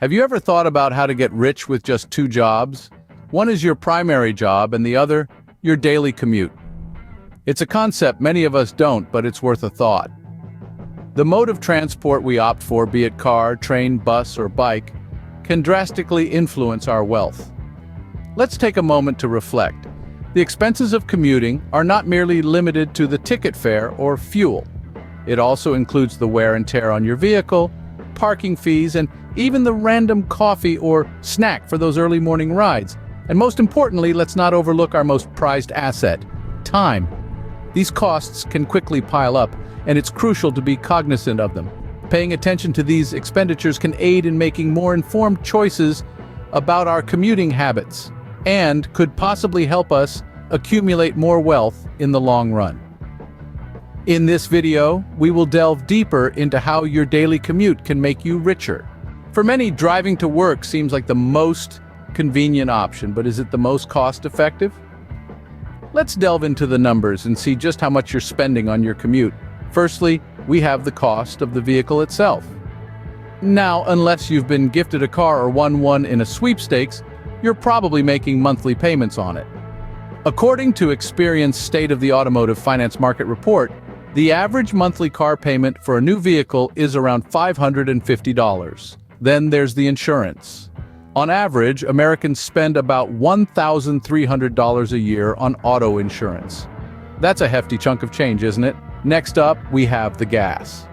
Have you ever thought about how to get rich with just two jobs? One is your primary job and the other, your daily commute. It's a concept many of us don't, but it's worth a thought. The mode of transport we opt for, be it car, train, bus, or bike, can drastically influence our wealth. Let's take a moment to reflect. The expenses of commuting are not merely limited to the ticket fare or fuel. It also includes the wear and tear on your vehicle, parking fees, and even the random coffee or snack for those early morning rides. And most importantly, let's not overlook our most prized asset, time. These costs can quickly pile up, and it's crucial to be cognizant of them. Paying attention to these expenditures can aid in making more informed choices about our commuting habits, and could possibly help us accumulate more wealth in the long run. In this video, we will delve deeper into how your daily commute can make you richer. For many, driving to work seems like the most convenient option, but is it the most cost-effective? Let's delve into the numbers and see just how much you're spending on your commute. Firstly, we have the cost of the vehicle itself. Now, unless you've been gifted a car or won one in a sweepstakes, you're probably making monthly payments on it. According to Experian's State of the Automotive Finance Market Report, the average monthly car payment for a new vehicle is around $550. Then there's the insurance. On average, Americans spend about $1,300 a year on auto insurance. That's a hefty chunk of change, isn't it? Next up, we have the gas.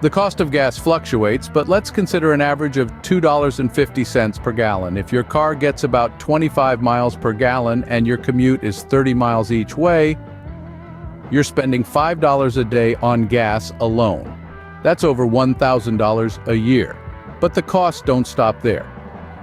The cost of gas fluctuates, but let's consider an average of $2.50 per gallon. If your car gets about 25 miles per gallon and your commute is 30 miles each way, you're spending $5 a day on gas alone. That's over $1,000 a year. But the costs don't stop there.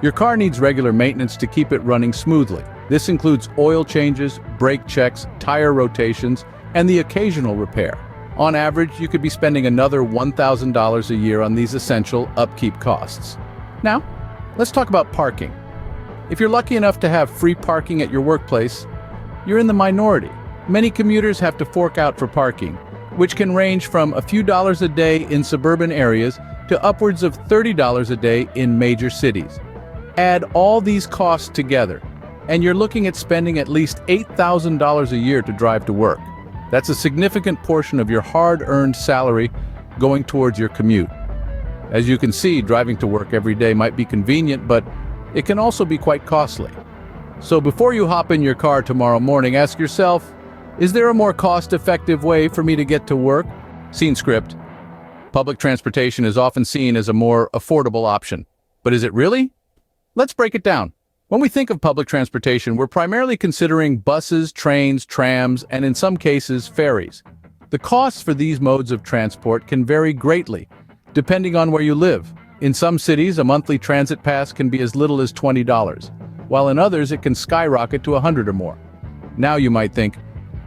Your car needs regular maintenance to keep it running smoothly. This includes oil changes, brake checks, tire rotations, and the occasional repair. On average, you could be spending another $1,000 a year on these essential upkeep costs. Now, let's talk about parking. If you're lucky enough to have free parking at your workplace, you're in the minority. Many commuters have to fork out for parking, which can range from a few dollars a day in suburban areas to upwards of $30 a day in major cities. Add all these costs together, and you're looking at spending at least $8,000 a year to drive to work. That's a significant portion of your hard-earned salary going towards your commute. As you can see, driving to work every day might be convenient, but it can also be quite costly. So before you hop in your car tomorrow morning, ask yourself, is there a more cost-effective way for me to get to work? Scene script. Public transportation is often seen as a more affordable option. But is it really? Let's break it down. When we think of public transportation, we're primarily considering buses, trains, trams, and in some cases, ferries. The costs for these modes of transport can vary greatly, depending on where you live. In some cities, a monthly transit pass can be as little as $20, while in others it can skyrocket to $100 or more. Now you might think,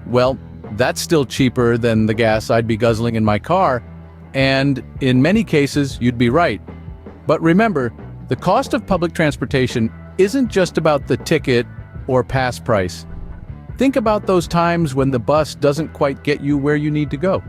well, that's still cheaper than the gas I'd be guzzling in my car, and in many cases, you'd be right. But remember, the cost of public transportation isn't just about the ticket or pass price. Think about those times when the bus doesn't quite get you where you need to go.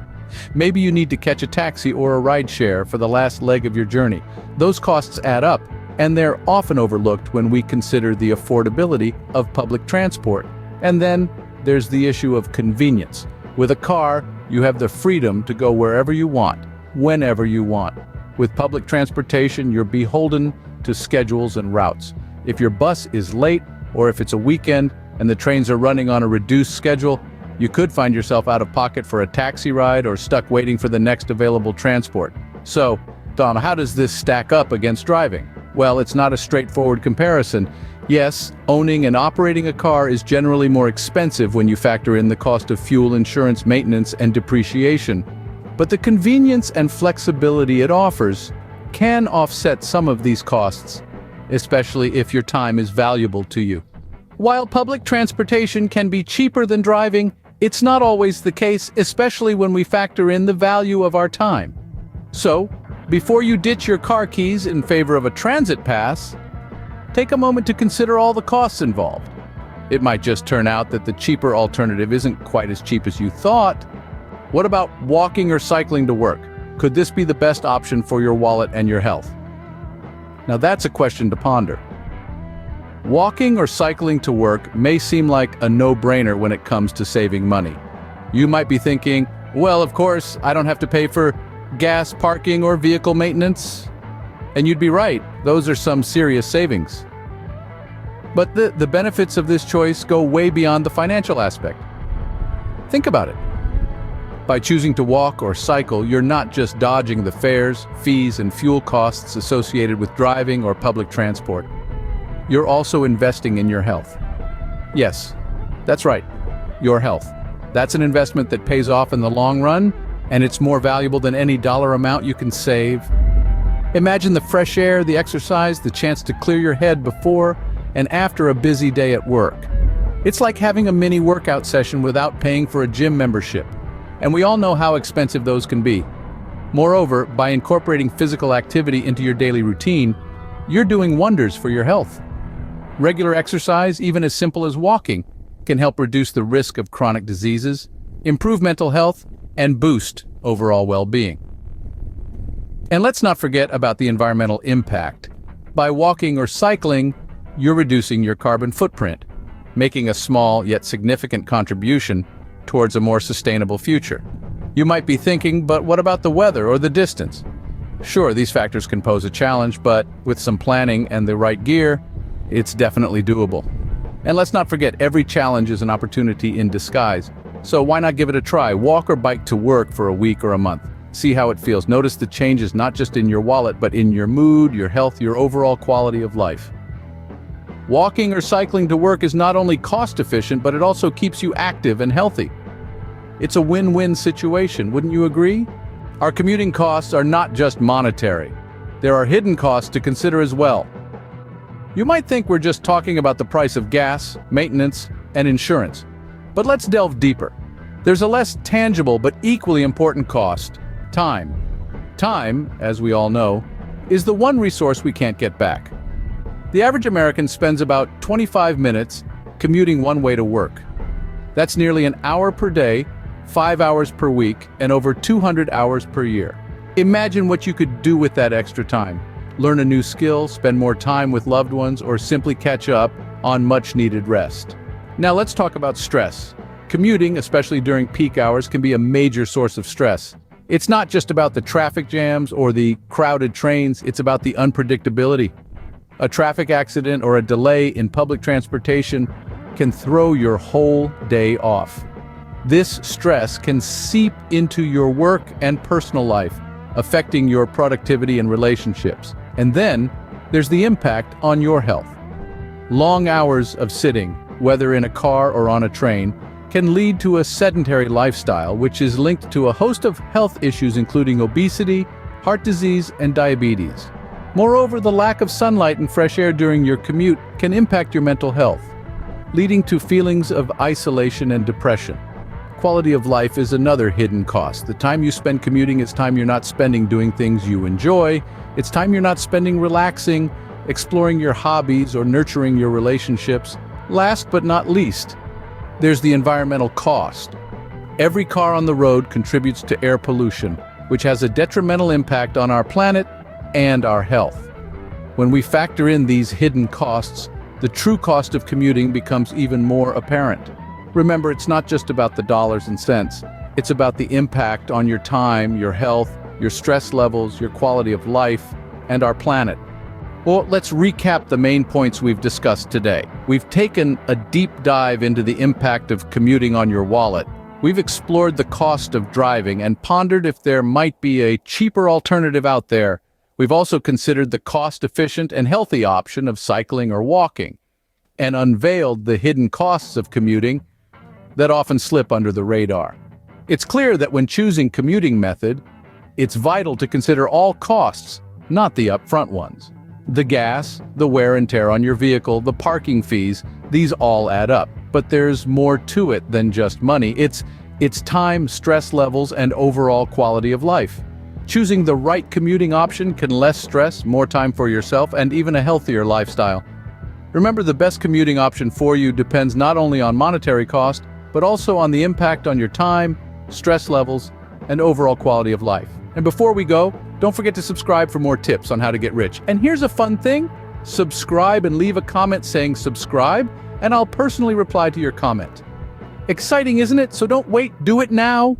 Maybe you need to catch a taxi or a rideshare for the last leg of your journey. Those costs add up, and they're often overlooked when we consider the affordability of public transport. And then there's the issue of convenience. With a car, you have the freedom to go wherever you want, whenever you want. With public transportation, you're beholden to schedules and routes. If your bus is late, or if it's a weekend and the trains are running on a reduced schedule, you could find yourself out of pocket for a taxi ride or stuck waiting for the next available transport. So, Tom, how does this stack up against driving? Well, it's not a straightforward comparison. Yes, owning and operating a car is generally more expensive when you factor in the cost of fuel, insurance, maintenance, and depreciation. But the convenience and flexibility it offers can offset some of these costs, especially if your time is valuable to you. While public transportation can be cheaper than driving, it's not always the case, especially when we factor in the value of our time. So, before you ditch your car keys in favor of a transit pass, take a moment to consider all the costs involved. It might just turn out that the cheaper alternative isn't quite as cheap as you thought. What about walking or cycling to work? Could this be the best option for your wallet and your health? Now that's a question to ponder. Walking or cycling to work may seem like a no-brainer when it comes to saving money. You might be thinking, well, of course, I don't have to pay for gas, parking, or vehicle maintenance. And you'd be right, those are some serious savings. But the benefits of this choice go way beyond the financial aspect. Think about it. By choosing to walk or cycle, you're not just dodging the fares, fees, and fuel costs associated with driving or public transport. You're also investing in your health. Yes, that's right, your health. That's an investment that pays off in the long run, and it's more valuable than any dollar amount you can save. Imagine the fresh air, the exercise, the chance to clear your head before and after a busy day at work. It's like having a mini workout session without paying for a gym membership. And we all know how expensive those can be. Moreover, by incorporating physical activity into your daily routine, you're doing wonders for your health. Regular exercise, even as simple as walking, can help reduce the risk of chronic diseases, improve mental health, and boost overall well-being. And let's not forget about the environmental impact. By walking or cycling, you're reducing your carbon footprint, making a small yet significant contribution towards a more sustainable future. You might be thinking, but what about the weather or the distance? Sure, these factors can pose a challenge, but with some planning and the right gear, it's definitely doable. And let's not forget, every challenge is an opportunity in disguise. So why not give it a try? Walk or bike to work for a week or a month. See how it feels. Notice the changes not just in your wallet, but in your mood, your health, your overall quality of life. Walking or cycling to work is not only cost efficient, but it also keeps you active and healthy. It's a win-win situation, wouldn't you agree? Our commuting costs are not just monetary. There are hidden costs to consider as well. You might think we're just talking about the price of gas, maintenance, and insurance. But let's delve deeper. There's a less tangible but equally important cost: time. Time, as we all know, is the one resource we can't get back. The average American spends about 25 minutes commuting one way to work. That's nearly an hour per day, 5 hours per week, and over 200 hours per year. Imagine what you could do with that extra time. Learn a new skill, spend more time with loved ones, or simply catch up on much-needed rest. Now let's talk about stress. Commuting, especially during peak hours, can be a major source of stress. It's not just about the traffic jams or the crowded trains, it's about the unpredictability. A traffic accident or a delay in public transportation can throw your whole day off. This stress can seep into your work and personal life, affecting your productivity and relationships. And then, there's the impact on your health. Long hours of sitting, whether in a car or on a train, can lead to a sedentary lifestyle, which is linked to a host of health issues including obesity, heart disease, and diabetes. Moreover, the lack of sunlight and fresh air during your commute can impact your mental health, leading to feelings of isolation and depression. Quality of life is another hidden cost. The time you spend commuting is time you're not spending doing things you enjoy. It's time you're not spending relaxing, exploring your hobbies, or nurturing your relationships. Last but not least, there's the environmental cost. Every car on the road contributes to air pollution, which has a detrimental impact on our planet and our health. When we factor in these hidden costs, the true cost of commuting becomes even more apparent. Remember, it's not just about the dollars and cents. It's about the impact on your time, your health, your stress levels, your quality of life, and our planet. Well, let's recap the main points we've discussed today. We've taken a deep dive into the impact of commuting on your wallet. We've explored the cost of driving and pondered if there might be a cheaper alternative out there. We've also considered the cost-efficient and healthy option of cycling or walking, and unveiled the hidden costs of commuting that often slip under the radar. It's clear that when choosing commuting method, it's vital to consider all costs, not the upfront ones. The gas, the wear and tear on your vehicle, the parking fees, these all add up. But there's more to it than just money. It's time, stress levels, and overall quality of life. Choosing the right commuting option can less stress, more time for yourself, and even a healthier lifestyle. Remember, the best commuting option for you depends not only on monetary cost, but also on the impact on your time, stress levels, and overall quality of life. And before we go, Don't forget to subscribe for more tips on how to get rich. And here's a fun thing. Subscribe and leave a comment saying subscribe, and I'll personally reply to your comment. Exciting, isn't it? So don't wait, do it now.